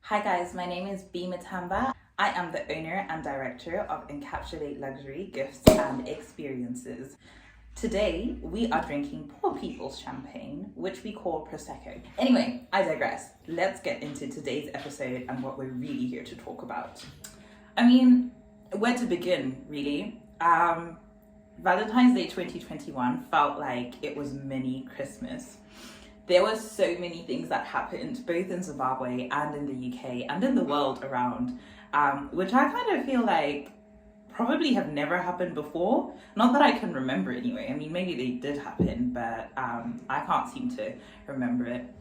Hi guys, my name is B Matamba. I am the owner and director of Encapsulate Luxury Gifts and Experiences. Today, we are drinking poor people's champagne, which we call Prosecco. Anyway, I digress. Let's get into today's episode and what we're really here to talk about. I mean, where to begin, really? Valentine's Day 2021 felt like it was mini Christmas. There were so many things that happened both in Zimbabwe and in the UK and in the world around, which I kind of feel like probably have never happened before. Not that I can remember anyway. I mean, maybe they did happen, but I can't seem to remember it.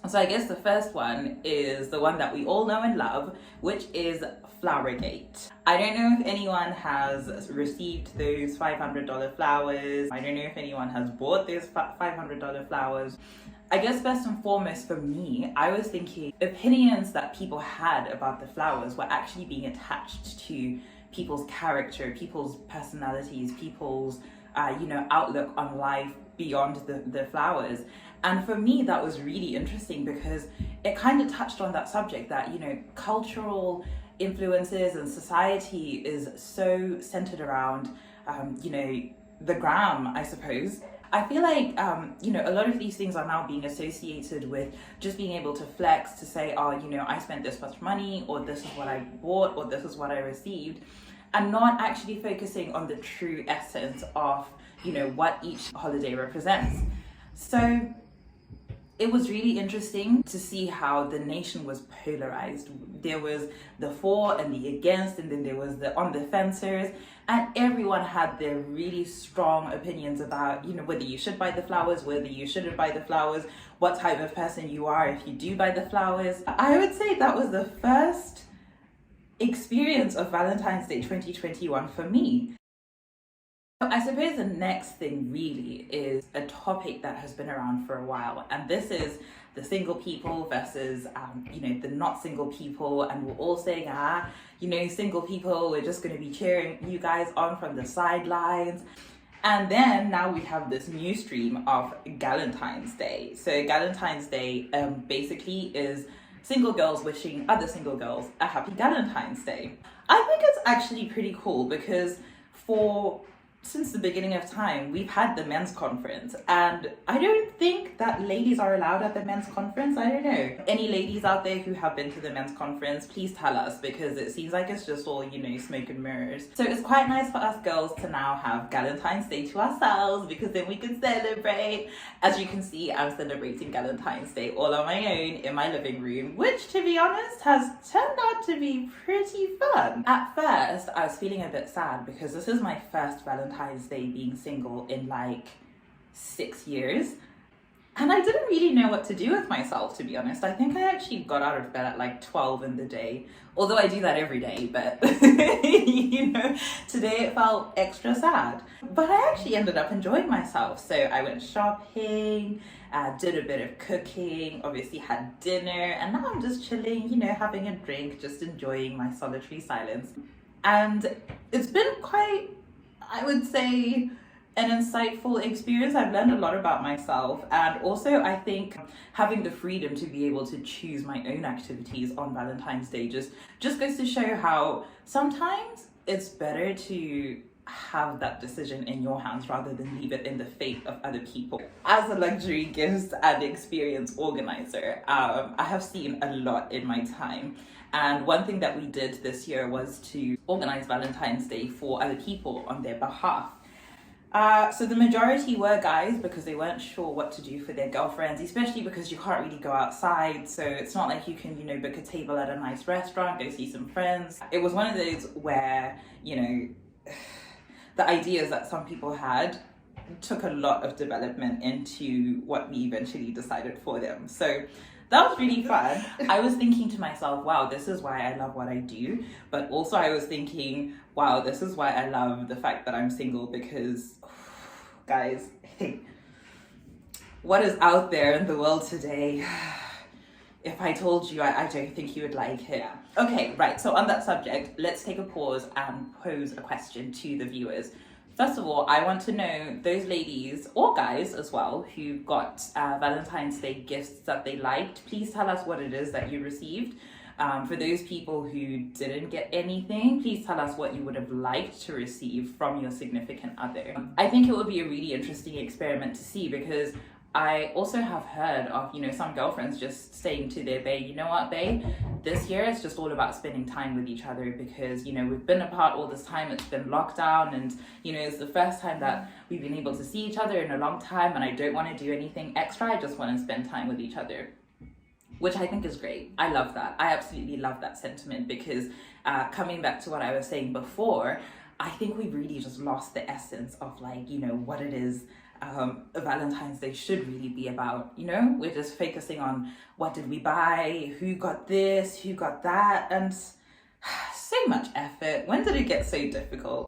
So I guess the first one is the one that we all know and love, which is Flowergate. I don't know if anyone has received those $500 flowers. I don't know if anyone has bought those $500 flowers. I guess first and foremost for me, I was thinking opinions that people had about the flowers were actually being attached to people's character, people's personalities, people's outlook on life beyond the flowers. And for me, that was really interesting because it kind of touched on that subject that, cultural influences and society is so centered around, the gram, I suppose. I feel like, a lot of these things are now being associated with just being able to flex, to say, I spent this much money, or this is what I bought, or this is what I received, and not actually focusing on the true essence of, what each holiday represents. So it was really interesting to see how the nation was polarized. There was the for and the against, and then there was the on the fencers, and everyone had their really strong opinions about, whether you should buy the flowers, whether you shouldn't buy the flowers, what type of person you are if you do buy the flowers. I would say that was the first experience of Valentine's Day 2021 for me. I suppose the next thing really is a topic that has been around for a while, and this is the single people versus, the not single people, and we're all saying, single people, we're just going to be cheering you guys on from the sidelines. And then now we have this new stream of Valentine's Day. So Valentine's Day basically is single girls wishing other single girls a happy Valentine's Day. I think it's actually pretty cool because since the beginning of time, we've had the men's conference, and I don't think that ladies are allowed at the men's conference. I don't know. Any ladies out there who have been to the men's conference, please tell us, because it seems like it's just all, smoke and mirrors. So it's quite nice for us girls to now have Valentine's Day to ourselves, because then we can celebrate. As you can see, I'm celebrating Valentine's Day all on my own in my living room, which, to be honest, has turned out to be pretty fun. At first, I was feeling a bit sad because this is my first Valentine's Day being single in like 6 years, and I didn't really know what to do with myself, to be honest. I think I actually got out of bed at like 12 in the day, although I do that every day, but today it felt extra sad. But I actually ended up enjoying myself. So I went shopping, did a bit of cooking, obviously had dinner, and now I'm just chilling, having a drink, just enjoying my solitary silence. And it's been quite, I would say, an insightful experience. I've learned a lot about myself, and also I think having the freedom to be able to choose my own activities on Valentine's Day just goes to show how sometimes it's better to have that decision in your hands rather than leave it in the fate of other people. As a luxury gifts and experience organizer, I have seen a lot in my time. And one thing that we did this year was to organize Valentine's Day for other people on their behalf. So the majority were guys, because they weren't sure what to do for their girlfriends, especially because you can't really go outside. So it's not like you can, book a table at a nice restaurant, go see some friends. It was one of those where, the ideas that some people had took a lot of development into what we eventually decided for them. So that was really fun. I was thinking to myself, wow, this is why I love what I do. But also I was thinking, wow, this is why I love the fact that I'm single, because guys, what is out there in the world today? If I told you, I don't think you would like it. Okay, right, so on that subject, let's take a pause and pose a question to the viewers. First of all, I want to know those ladies or guys as well who got Valentine's Day gifts that they liked. Please tell us what it is that you received. For those people who didn't get anything, please tell us what you would have liked to receive from your significant other. I think it would be a really interesting experiment to see, because I also have heard of, some girlfriends just saying to their bae, you know what, babe, this year it's just all about spending time with each other, because, we've been apart all this time, it's been lockdown, and, it's the first time that we've been able to see each other in a long time, and I don't want to do anything extra, I just want to spend time with each other. Which I think is great. I love that. I absolutely love that sentiment, because coming back to what I was saying before, I think we really just lost the essence of what it is Valentine's Day should really be about. We're just focusing on what did we buy, who got this, who got that, and so much effort. When did it get so difficult?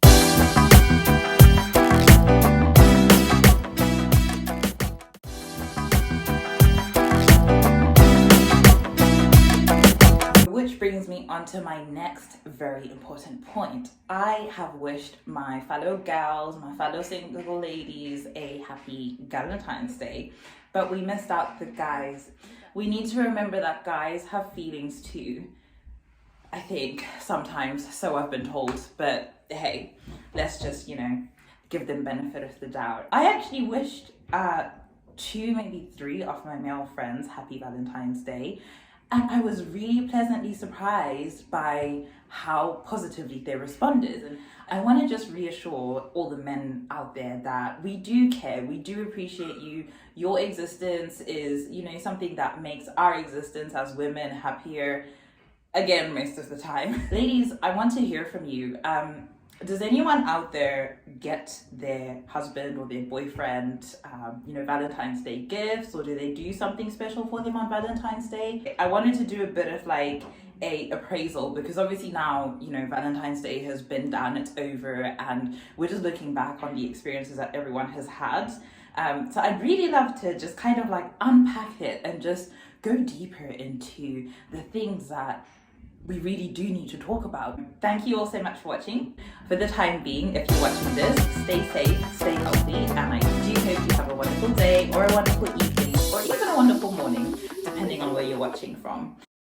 Which brings me on to my next very important point. I have wished my fellow gals, my fellow single ladies, a happy Valentine's Day, but we missed out the guys. We need to remember that guys have feelings too. I think sometimes, so I've been told, but hey, let's just, give them benefit of the doubt. I actually wished 2, maybe 3 of my male friends happy Valentine's Day. And I was really pleasantly surprised by how positively they responded. And I want to just reassure all the men out there that we do care, we do appreciate you. Your existence is, something that makes our existence as women happier, again, most of the time. Ladies, I want to hear from you. Does anyone out there get their husband or their boyfriend, Valentine's Day gifts, or do they do something special for them on Valentine's Day? I wanted to do a bit of a appraisal, because obviously now, Valentine's Day has been done, it's over, and we're just looking back on the experiences that everyone has had. So I'd really love to just kind of unpack it and just go deeper into the things that we really do need to talk about. Thank you all so much for watching. For the time being, if you're watching this, stay safe, stay healthy, and I do hope you have a wonderful day, or a wonderful evening, or even a wonderful morning, depending on where you're watching from.